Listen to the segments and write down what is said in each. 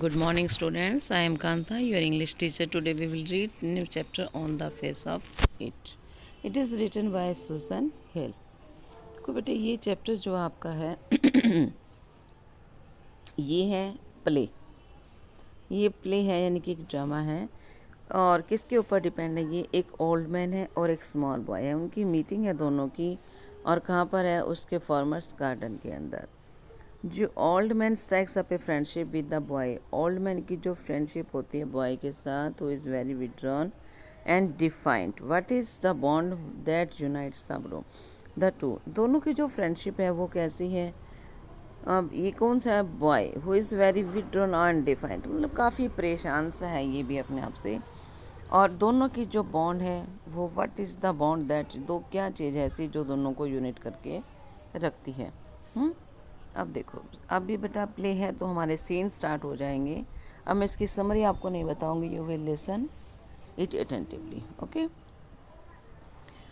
Good morning, students. I am Kanta, your English teacher. Today we will read new chapter on the face of it. It is written by Susan Hill. देखो बेटे ये chapter जो आपका है ये है play. ये play है यानी कि एक ड्रामा है और किसके ऊपर डिपेंड है? ये एक ओल्ड मैन है और एक स्मॉल बॉय है। उनकी मीटिंग है दोनों की और कहाँ पर है? उसके फार्मर्स गार्डन के अंदर। जो old man strikes up a friendship with the boy. Old man की जो फ्रेंडशिप होती है बॉय के साथ वो is very withdrawn and defined. What is the bond that unites the two. दोनों की जो फ्रेंडशिप है वो कैसी है? अब ये कौन सा है? Boy who is very withdrawn and defined, मतलब काफ़ी परेशान सा है ये भी अपने आप से। और दोनों की जो बॉन्ड है वो what is the bond that, दो क्या चीज़ है ऐसी जो दोनों को यूनिट करके रखती है। अब देखो, अभी बेटा प्ले है तो हमारे सीन स्टार्ट हो जाएंगे। अब मैं इसकी समरी आपको नहीं बताऊंगी, you will listen it attentively, okay.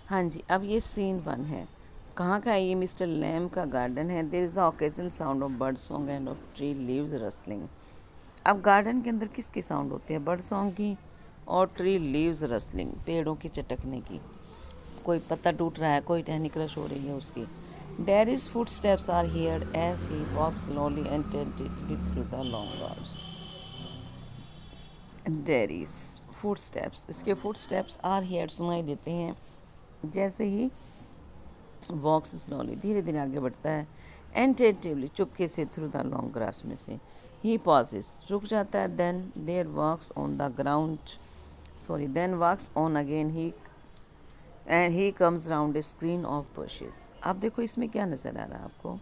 हाँ जी, अब ये सीन 1 है। कहाँ का है ये? मिस्टर लैम का गार्डन है। There is the occasional sound of bird song and of tree leaves rustling. अब गार्डन के अंदर किसकी साउंड होती है? बर्ड सॉन्ग की और ट्री लीव्स रसलिंग, पेड़ों की चटकने की। कोई पत्ता टूट रहा है, कोई टहनी क्रश हो रही है उसकी। Daddy's footsteps are heard as he walks slowly and tentatively through the long roads. Daddy's footsteps, इसके footsteps are heard सुनाई देते हैं जैसे ही walks slowly, धीरे धीरे आगे बढ़ता है। And tentatively, चुपके से through the long grass में से। He pauses, रुक जाता है। Then there walks on the ground, then walks on again he and he comes round A screen of bushes. अब देखो इसमें क्या नज़र आ रहा है आपको?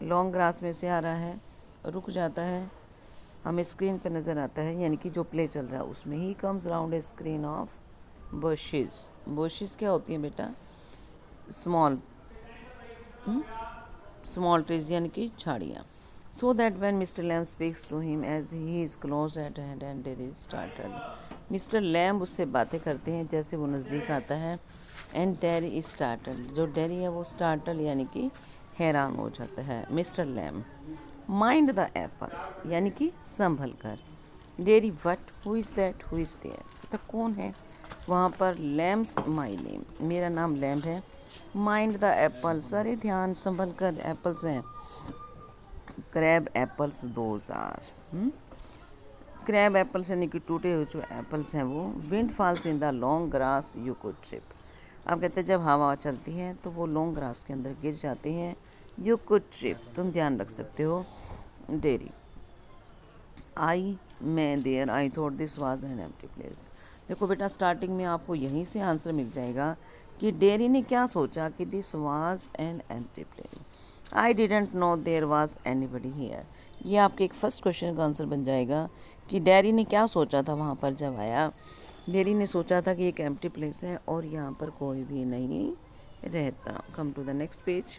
लॉन्ग ग्रास में से आ रहा है, रुक जाता है, हमें स्क्रीन पे नज़र आता है, यानी कि जो प्ले चल रहा है उसमें। He comes round A screen of bushes. Bushes क्या होती हैं बेटा? स्मॉल स्मॉल ट्रीज यानी कि झाड़ियाँ। So that when Mr Lamb speaks to him as he is close at hand and there is startled. Mr Lamb उससे बातें करते हैं जैसे वो नज़दीक आता है। एंड डेरी इज स्टार्टल, जो डेरी है वो स्टार्टल यानी कि हैरान हो जाता है। Mr Lamb mind the apples, यानी कि संभल कर। Derry what, who is that, who is there, तो कौन है वहाँ पर? लैम्स माई नेम, मेरा नाम लैम्प है। माइंड द एप्पल्स, अरे ध्यान, संभल कर, एप्पल्स हैं। Crab apples those are, crab apples यानी कि टूटे हुए जो एप्पल्स हैं वो। Windfalls in the long grass you could trip. अब कहते हैं जब हवा चलती है तो वो लॉन्ग ग्रास के अंदर गिर जाते हैं। यू कुड ट्रिप, तुम ध्यान रख सकते हो। डेरी आई मैं there I thought this was an empty place. देखो बेटा, स्टार्टिंग में आपको यहीं से आंसर मिल जाएगा कि डेरी ने क्या सोचा कि this was an empty place. I didn't know there was anybody here. ये आपके एक फर्स्ट क्वेश्चन का आंसर बन जाएगा कि डेरी ने क्या सोचा था वहाँ पर जब आया। डेरी ने सोचा था कि एक एम्प्टी प्लेस है और यहाँ पर कोई भी नहीं रहता। Come to the next page.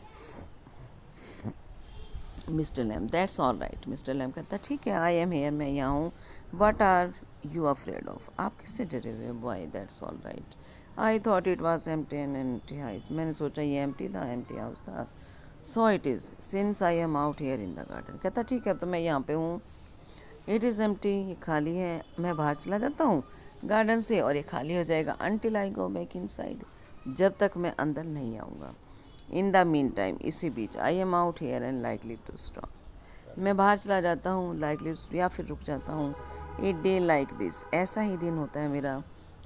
Mr Lamb that's all right. Mr Lamb कहता ठीक है, आई एम हेयर, मैं यहाँ हूँ। What are you afraid of, आप किससे डरे हुए? Boy that's all right. I thought it was empty an empty house, मैंने सोचा ये एम्प्टी था, एम्प्टी हाउस था। So it is since I am out here in the garden. कहता ठीक है, तो मैं यहाँ पे हूँ। इट इज़ एम्प्टी, ये खाली है, मैं बाहर चला जाता हूँ गार्डन से और ये खाली हो जाएगा। Until I go back in side, जब तक मैं अंदर नहीं आऊँगा। इन द मीन टाइम, इसी बीच, I am out here and likely to stop, मैं बाहर चला जाता हूँ, लाइकली या फिर रुक जाता हूँ। ए डे लाइक दिस, ऐसा ही दिन होता है मेरा।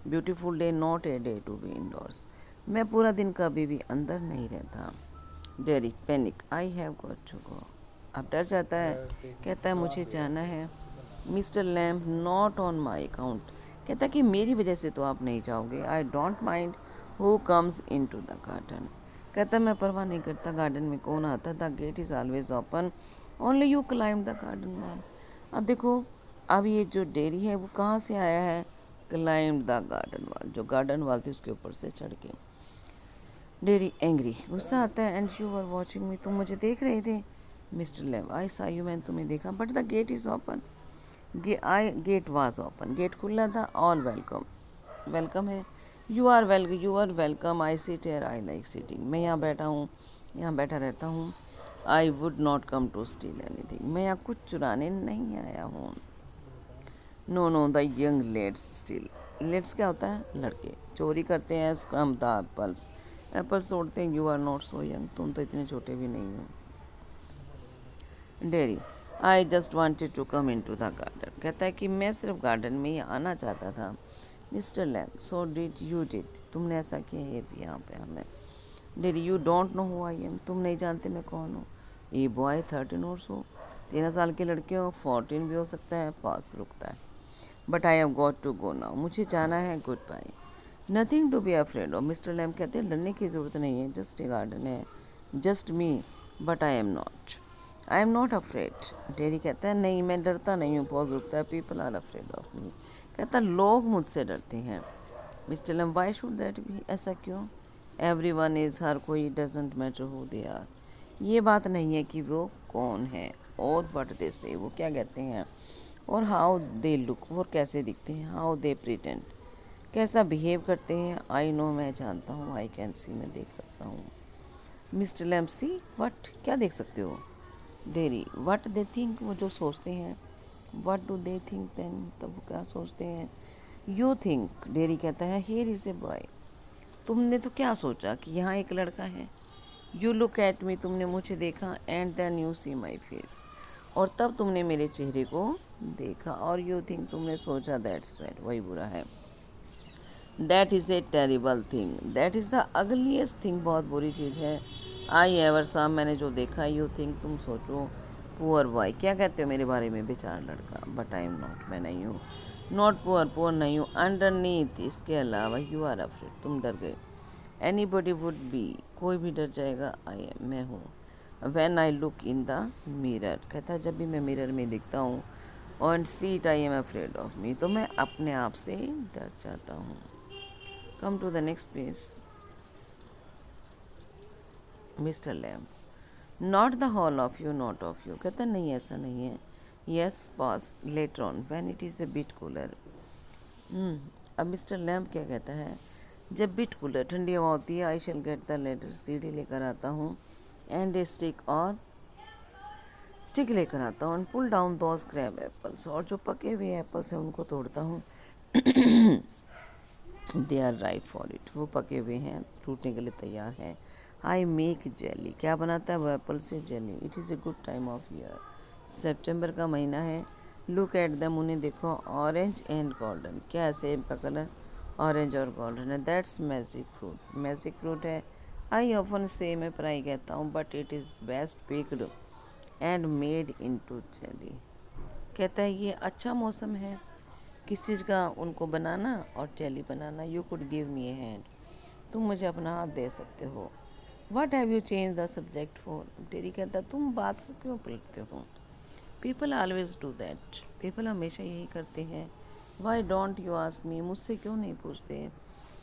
Beautiful day, not a day to be indoors, मैं पूरा दिन कभी भी अंदर नहीं रहता। Derry panic, I have got to go, अब डर जाता है, कहता है मुझे जाना है। Mister Lamb not on my account, कहता है कि मेरी वजह से तो आप नहीं जाओगे। I don't mind who comes in to the garden, कहता है मैं परवाह नहीं करता गार्डन में कौन आता। The gate is always open, only you climb the garden wall. अब देखो, अब ये जो डेरी है वो कहाँ से आया है? क्लाइंब द गार्डन वॉल, जो गार्डन वॉल थी उसके ऊपर से चढ़ के। डेरी एंग्री, गुस्सा आता है। And you are watching me, तुम मुझे देख रहे थे। मिस्टर लैम्प आई सा यू, मैंने तुम्हें देखा, but the gate is open, gate was open, gate खुला था। ऑल वेलकम, वेलकम है। You are welcome, I sit here, I like sitting, मैं यहाँ बैठा हूँ, यहाँ बैठा रहता हूँ। I would not come to steal anything, मैं यहाँ कुछ चुराने नहीं आया हूँ। No no the young lets steal, lets क्या होता है, लड़के चोरी करते हैं। स्क्रम द एप्पल्स, एप्पल्स तोड़ते हैं। You are not so young, तुम तो इतने छोटे भी नहीं हो। Derry, I just wanted to come in to the garden, कहता है कि मैं सिर्फ गार्डन में ही आना चाहता था। Mister lamb, so did you did, तुमने ऐसा किया ये भी यहाँ पे हमें। Dairy, you don't know who I am, तुम नहीं जानते मैं कौन हूँ। ए बॉय 13 और सो, 13 साल के लड़के हो, 14 भी हो सकता है। पास रुकता है। But I have got to go now, मुझे जाना है, goodbye. Nothing to be afraid of, mister Lamb कहते हैं डरने की ज़रूरत नहीं है, जस्ट ए गार्डन है, just me, but I am not afraid. Derry कहता है नहीं मैं डरता नहीं हूँ। पॉज रुकता है। People are afraid of me, कहता है लोग मुझसे डरते हैं। Mister Lamb, why should that be, ऐसा क्यों। एवरी वन इज़, हर कोई, doesn't matter who they are, ये बात नहीं है कि वो कौन है, और वट दे से, वो क्या कहते हैं, और हाउ दे लुक, वो कैसे दिखते हैं, हाउ दे प्रिटेंड, कैसा बिहेव करते हैं। आई नो, मैं जानता हूँ। आई कैन सी, मैं देख सकता हूँ। मिस्टर लैम्ब, सी वट, क्या देख सकते हो। डेरी, वट दे थिंक, वो जो सोचते हैं। What do they think then, तब वो क्या सोचते हैं। यू थिंक, डेरी कहता है हियर इज़ ए बॉय, तुमने तो क्या सोचा कि यहाँ एक लड़का है। यू लुक एट मी, तुमने मुझे देखा, and then you see my face, और तब तुमने मेरे चेहरे को देखा, और यू थिंक, तुमने सोचा, दैट्स बैड, वही बुरा है। That is a terrible thing, that is the ugliest thing, बहुत बुरी चीज़ है। आई एवर सा, मैंने जो देखा। यू थिंक, तुम सोचो। पुअर बॉय, क्या कहते हो मेरे बारे में, बेचारा लड़का। बट आई एम नॉट, मैं नहीं हूँ। नॉट पुअर, पुअर नहीं हूँ। अंडरनीथ, इसके अलावा। यू आर अफ्रेड, तुम डर गए। एनीबडी वुड बी, कोई भी डर जाएगा। आई एम, मैं हूँ। When I look in the mirror, कहता है जब भी मैं मिरर में दिखता हूँ, और see it I am afraid of me, तो मैं अपने आप से डर जाता हूँ। Come to the next page. Mister Lamb, not the whole of you, not of you, कहता है नहीं ऐसा नहीं है। Yes pause later on when it is a bit cooler. अब मिस्टर लैम्ब क्या कहता है, जब बिट कूलर, ठंडी हवा होती है, I shall get the ladder, सीढ़ी लेकर आता हूँ, एंड ए स्टिक, और स्टिक लेकर आता हूँ, and pull down those crab apples, और जो पके हुए एप्पल्स हैं उनको तोड़ता हूँ। They are ripe for it, वो पके हुए हैं, टूटने के लिए तैयार हैं। आई मेक जेली, क्या बनाता है वो एप्पल से, jelly. It is a good time of year, सितंबर का महीना है। लुक एट दम, उन्हें देखो, ऑरेंज एंड गोल्डन, क्या है सेब का कलर, ऑरेंज और गोल्डन है। That's magic fruit, magic fruit है। आई ऑफन से, मैं प्राय कहता हूँ, but it is best picked and made into jelly, कहता है ये अच्छा मौसम है किस चीज़ का, उनको बनाना और जेली बनाना। You could give me a hand, तुम मुझे अपना हाथ दे सकते हो। What have you change the subject for, Terry कहता तुम बात को क्यों पलटते हो। People always do that, people हमेशा यही करते हैं। Why don't you ask me, मुझसे क्यों नहीं पूछते।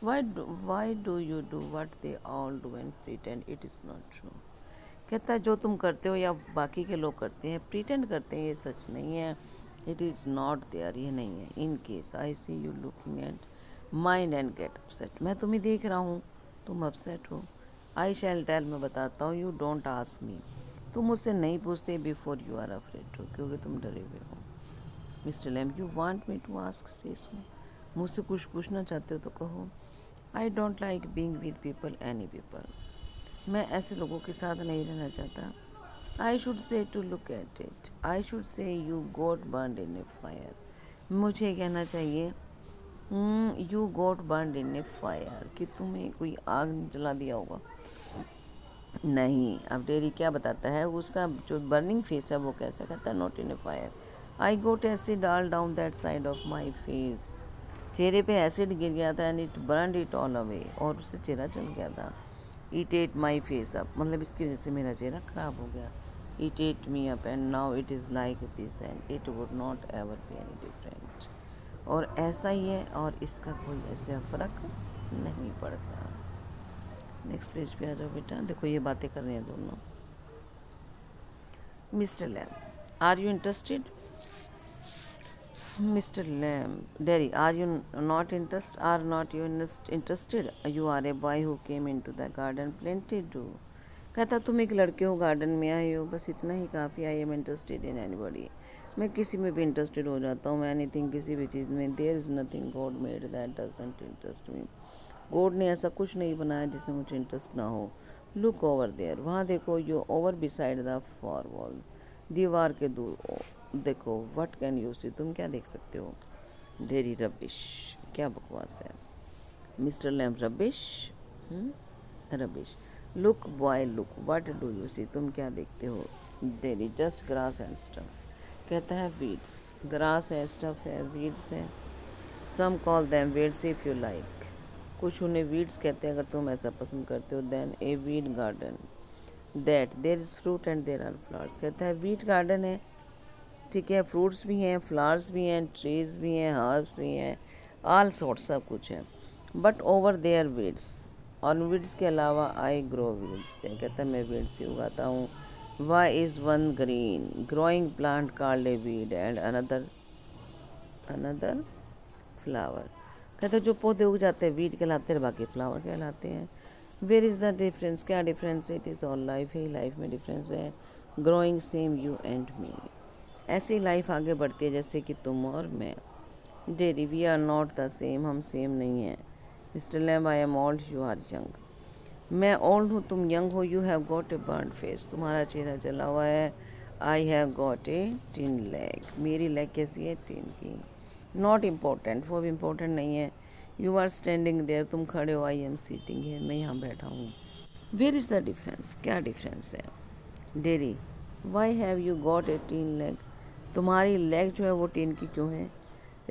Why do you do what they all do and pretend it is not true, कहता है जो तुम करते हो या बाकी के लोग करते हैं, प्रिटेंड करते हैं, ये सच नहीं है। इट इज़ नॉट देयर, ये नहीं है। In case I see you looking at mind and get upset, मैं तुम्हें देख रहा हूँ, तुम अपसेट हो। आई शैल टेल, मैं बताता हूँ। यू डोंट आस्क मी, तुम मुझसे नहीं पूछते। बिफोर यू आर अफ्रेड, हो, क्योंकि तुम डरे हुए हो। Mister Lamb, you want me to ask, say so, मुझसे कुछ पूछना चाहते हो तो कहो। I don't like being with people, any people, मैं ऐसे लोगों के साथ नहीं रहना चाहता। I should say to look at it, I should say you got burned in a fire, मुझे कहना चाहिए you got burned in a fire, कि तुम्हें कोई आग जला दिया होगा। नहीं, अब डेरी क्या बताता है, उसका जो बर्निंग फेस है वो कैसा, कहता है not in a fire. I got acid all down that side of my face, चेहरे पे एसिड गिर गया था, and it burned it all away, और उससे चेहरा जल गया था। It ate my face up, मतलब इसकी वजह से मेरा चेहरा ख़राब हो गया। It ate me up and now it is like this and it would not ever be any different, और ऐसा ही है और इसका कोई ऐसा फ़र्क नहीं पड़ता। नेक्स्ट पेज पे आ जाओ बेटा, देखो ये बातें कर रहे हैं दोनों। Mister Lamb, are you interested. Mr. Lamb, Derry, are you not interest? Are not you interested? You are a boy who came into the garden. Plenty do. कहता तुम एक लड़के हो, गार्डन में आए हो, बस इतना ही काफ़ी। I am interested in anybody, मैं किसी में भी इंटरेस्टेड हो जाता हूँ, एनीथिंग, किसी भी चीज़ में। There is nothing God made that doesn't interest me, God ने ऐसा कुछ नहीं बनाया जिसमें मुझे इंटरेस्ट ना हो। लुक ओवर देयर, वहाँ देखो। You over beside the for wall, दीवार के दूर देखो। व्हाट कैन यू सी, तुम क्या देख सकते हो। देरी रबिश, क्या बकवास है। Mister Lamp, rubbish, rubbish. Look boy look, what do you see, तुम क्या देखते हो। देरी जस्ट ग्रास एंड स्टफ, कहता है वीड्स, ग्रास है, स्टफ है, वीड्स है। Some call them weeds if you like, कुछ उन्हें वीड्स कहते हैं अगर तुम ऐसा पसंद करते हो। Then a weed garden, that there is fruit and there are flowers, कहता है वीट गार्डन है, ठीक है, फ्रूट्स भी हैं, फ्लावर्स भी हैं, ट्रीज़ भी हैं, हर्ब्स भी हैं, ऑल सॉर्ट सब कुछ है। बट ओवर देयर वीड्स, और वीड्स के अलावा आई ग्रो वीड्स, कहता है मैं वीड्स ही उगाता हूँ। Why is one green growing plant called a weed and another flower, कहते हैं जो पौधे उग जाते हैं वीड कहलाते हैं, बाकी फ्लावर कहलाते हैं। वेयर इज़ द डिफरेंस, क्या डिफरेंस है। It is all life, he life में डिफरेंस है। Growing same you and me, ऐसे ही लाइफ आगे बढ़ती है जैसे कि तुम और मैं। Derry we are not the same, हम सेम नहीं हैं। Mister Lamb, I am old, you are young, मैं ओल्ड हूँ, तुम यंग हो। You have got a burn face, तुम्हारा चेहरा जला हुआ है। I have got a tin leg, मेरी लेग कैसी है, टिन की। नॉट इम्पोर्टेंट, वो भी इम्पोर्टेंट नहीं है। यू आर स्टैंडिंग देयर, तुम खड़े हो। आई एम सीटिंग है, मैं यहाँ बैठा हूँ। वेयर इज़ द डिफरेंस, क्या डिफरेंस है। Derry, why have you got a tin leg, तुम्हारी लेग जो है वो टिन की क्यों है।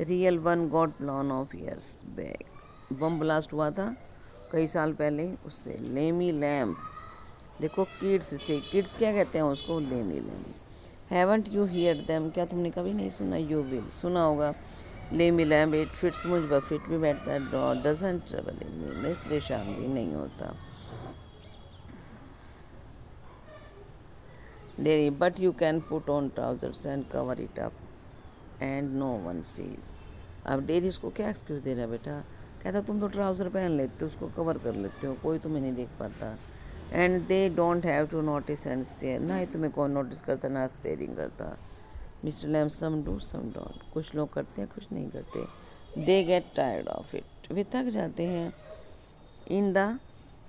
Real one got blown off years back, bomb blast हुआ था कई साल पहले उससे। लेमी लैम्प, देखो किड्स से, किड्स क्या कहते हैं उसको, Lamey Lamb. Haven't you hear them, क्या तुमने कभी नहीं सुना। यू विल, सुना होगा। लेमी लैम्प, इट फिट्स, मुझ पर फिट भी बैठता है। Draw doesn't travel in me, मैं परेशान भी नहीं होता। Derry, but you can put on trousers and cover it up and no one sees, अब डेरी उसको क्या एक्सक्यूज़ दे रहा है बेटा। कहता तुम तो ट्राउज़र पहन लेते हो, उसको कवर कर लेते हो, कोई तुम्हें नहीं देख पाता। And they don't have to notice and stare, ना ही तुम्हें कौन नोटिस करता ना स्टेयरिंग करता। Mister Lamp, some do some don't, कुछ लोग करते हैं कुछ नहीं करते। They get tired of it, वे थक जाते हैं। इन द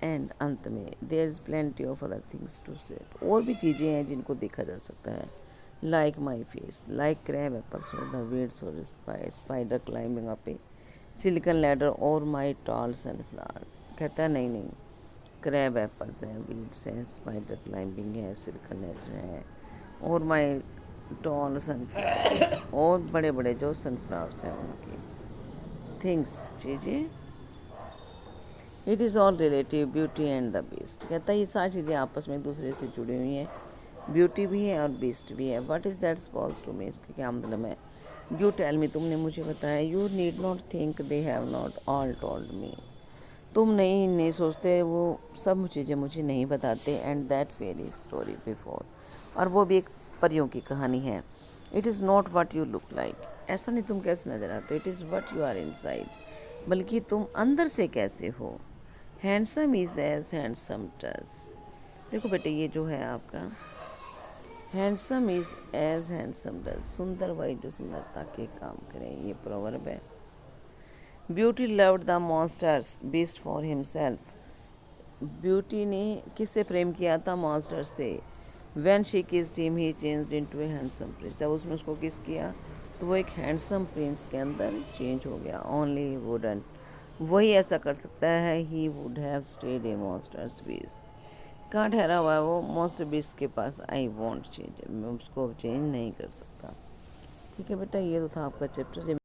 एंड, अंत में, there is plenty of other things to set, और भी चीज़ें हैं जिनको देखा जा सकता है। Like my face, like crab apples और द वेड्स और स्पाइडर क्लाइंबिंग अप ए सिलिकन लैडर और माई टॉल सनफ्लावर्स, कहता है नहीं नहीं, क्रैब एपल्स हैं, वीड्स हैं, स्पाइडर क्लाइंबिंग है, सिलिकन लैडर है, और माई टॉल सनफ्लावर्स, और बड़े बड़े जो सनफ्लावर्स हैं उनके। थिंग्स, चीज़ें। It is all relative, beauty and the beast, कहता है ये सारी चीज़ें आपस में एक दूसरे से जुड़ी हुई हैं, ब्यूटी भी है और बीस्ट भी है। What is that suppose to me, इसका क्या मतलब है। यू टेल मी, तुमने मुझे बताया। You need not think they have not all told me, तुम नहीं सोचते वो सब चीज़ें मुझे नहीं बताते। And that fairy story before, और वो भी एक परियों की कहानी है। It is not what you look like, ऐसा नहीं तुम कैसे नज़र आते हो। It is what you are inside, बल्कि तुम अंदर से कैसे हो। Handsome is as handsome does, देखो बेटे ये जो है आपका, handsome is as handsome does, सुंदर वही जो सुंदरता के काम करें, ये प्रोवर्ब है। Beauty loved the monsters beast for himself, beauty ने किससे प्रेम किया था, मॉन्स्टर से। When she kissed him he changed into A handsome Prince, जब उसने उसको किस किया तो वो एक हैंडसम प्रिंस के अंदर चेंज हो गया। ओनली वुडन, वही ऐसा कर सकता है। He would have stayed A monsters beast, कहाँ ठहरा हुआ है वो, मॉन्स्टर बीस्ट के पास। आई वॉन्ट चेंज, मैं उसको चेंज नहीं कर सकता। ठीक है बेटा, ये तो था आपका चैप्टर।